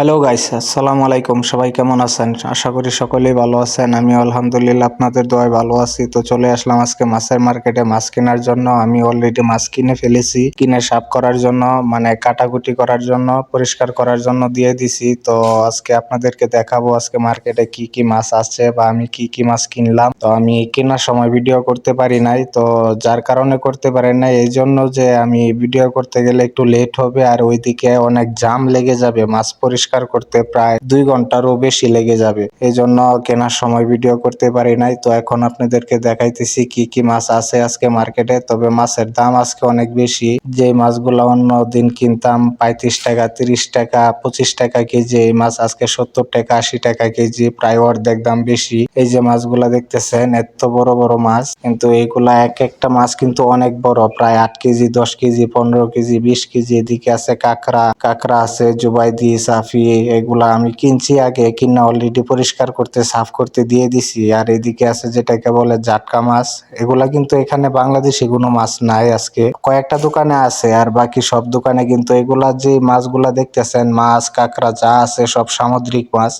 Hello guys, আসসালামু আলাইকুম। সবাই কেমন আছেন? আশা করি সকলেই ভালো আছেন। আমি আলহামদুলিল্লাহ আপনাদের দোয়ায় ভালো আছি। তো চলে আসলাম আজকে মাছের মার্কেটে মাছ কেনার জন্য। আমি অলরেডি মাছ কিনে ফেলেছি, কিনে সাফ করার জন্য, মানে কাটাকুটি করার জন্য, পরিষ্কার করার জন্য দিয়ে দিছি। তো আজকে আপনাদেরকে দেখাবো আজকে মার্কেটে কি কি মাছ আছে বা আমি কি কি মাছ কিনলাম। তো আমি কেনার সময় ভিডিও করতে পারি নাই, তো যার কারণে করতে পারি নাই এই জন্য যে আমি ভিডিও করতে গেলে একটু লেট হবে, আর ওইদিকে অনেক জাম লেগে যাবে। মাছ পরিষ্কার করতে প্রায় 2 ঘন্টারও বেশি লেগে যাবে, এই জন্য কেনার সময় ভিডিও করতে পারি নাই। তো এখন আপনাদেরকে দেখাইতেছি কি কি মাছ আছে আজকে মার্কেটে। তবে মাছের দাম আজকে অনেক বেশি। যে মাছগুলো অন্য দিন কিনতাম 35 টাকা, 30 টাকা, 25 টাকা কেজি, এই মাছ আজকে 70 টাকা, 80 টাকা কেজি, প্রায় অর্ধেক দাম বেশি। এই যে মাছগুলা দেখতেছেন এত বড় বড় মাছ, কিন্তু এইগুলা এক একটা মাছ কিন্তু অনেক বড়, প্রায় 8 কেজি, 10 কেজি, 15 কেজি, 20 কেজি। এদিকে আছে কাঁকড়া আছে, জুবাইদি, সাফি, এগুলা আমি কিনছি, আগে কিনা অলরেডি পরিষ্কার করতে সাফ করতে দিয়ে দিছি। আর এদিকে আছে যেটাকে বলে জাটকা মাছ, এগুলা কিন্তু এখানে বাংলাদেশি কোনো মাছ নাই, আজকে কয়েকটা দোকানে আছে, আর বাকি সব দোকানে কিন্তু এগুলা যে মাছগুলা দেখতেছেন, মাছ কাঁকড়া যা আছে সব সামুদ্রিক মাছ।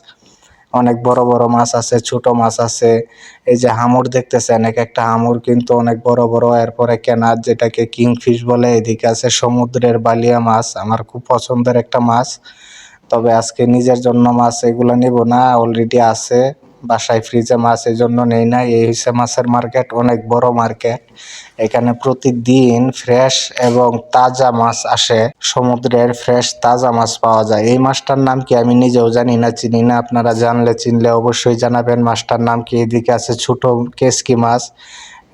অনেক বড় বড় মাছ আছে, ছোট মাছ আছে। এই যে হাঙর দেখতেছেন, এক একটা হাঙর কিন্তু অনেক বড় বড়। এরপরে কেনার যেটাকে কিংফিশ বলে, এদিকে আছে সমুদ্রের বালিয়া মাছ, আমার খুব পছন্দের একটা মাছ। তবে আজকে নিজের জন্য মাছ এগুলো নেব না, অলরেডি আছে বাসায় ফ্রিজে মাছ, এই জন্য নেই না। এই হচ্ছে মাছের মার্কেট, অনেক বড় মার্কেট। এখানে প্রতিদিন ফ্রেশ এবং তাজা মাছ আসে, সমুদ্রের ফ্রেশ তাজা মাছ পাওয়া যায়। এই মাছটার নাম কি আমি নিজেও জানি না, চিনি না। আপনারা জানলে চিনলে অবশ্যই জানাবেন মাছটার নাম কি। এদিকে আছে ছোট কেসকি মাছ,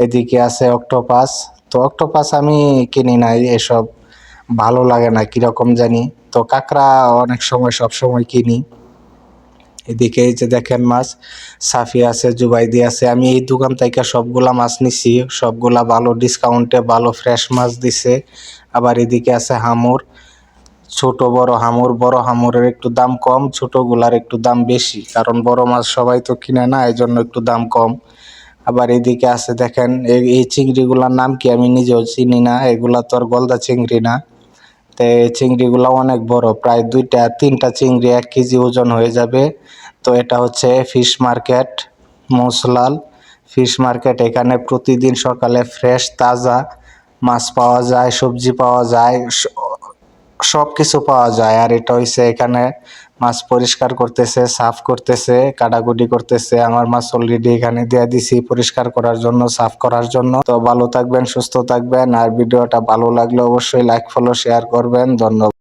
এদিকে আছে অক্টোপাস। তো অক্টোপাস আমি কিনি নাই, এসব ভালো লাগে না, কিরকম জানি। তো কাঁকড়া অনেক সময়, সব সময় কিনি। এদিকে এই যে দেখেন মাছ, সাফি আছে, জুবাইদি আছে। আমি এই দোকান থেকে সবগুলা মাছ নিছি, সবগুলা ভালো ডিসকাউন্টে ভালো ফ্রেশ মাছ দিছে। আবার এদিকে আছে হামুর, ছোট বড় হামুর। বড় হামুরের একটু দাম কম, ছোটগুলার একটু দাম বেশি, কারণ বড় মাছ সবাই তো কিনে না, এই জন্য একটু দাম কম। আবার এদিকে আছে দেখেন এই চিংড়িগুলার নাম কি আমি নিজেও চিনি না, এগুলা তো আর গলদা চিংড়ি না। তো এই চিংড়িগুলো অনেক বড়, প্রায় 2-3টা চিংড়ি 1 কেজি ওজন হয়ে যাবে। তো এটা হচ্ছে ফিশ মার্কেট, মৌসলাল ফিশ মার্কেট। এখানে প্রতিদিন সকালে ফ্রেশ তাজা মাছ পাওয়া যায়, সবজি পাওয়া যায়, সব কিছু পাওয়া যায়। আর এটা হইছে এখানে মাছ পরিষ্কার করতেছে, সাফ করতেছে, কাটাকুটি করতেছে। আমার মাছ অলরেডি এখানে দিয়ে দিছি পরিষ্কার করার জন্য, সাফ করার জন্য। তো ভালো থাকবেন, সুস্থ থাকবেন, আর ভিডিওটা ভালো লাগলে অবশ্যই লাইক, ফলো, শেয়ার করবেন। ধন্যবাদ।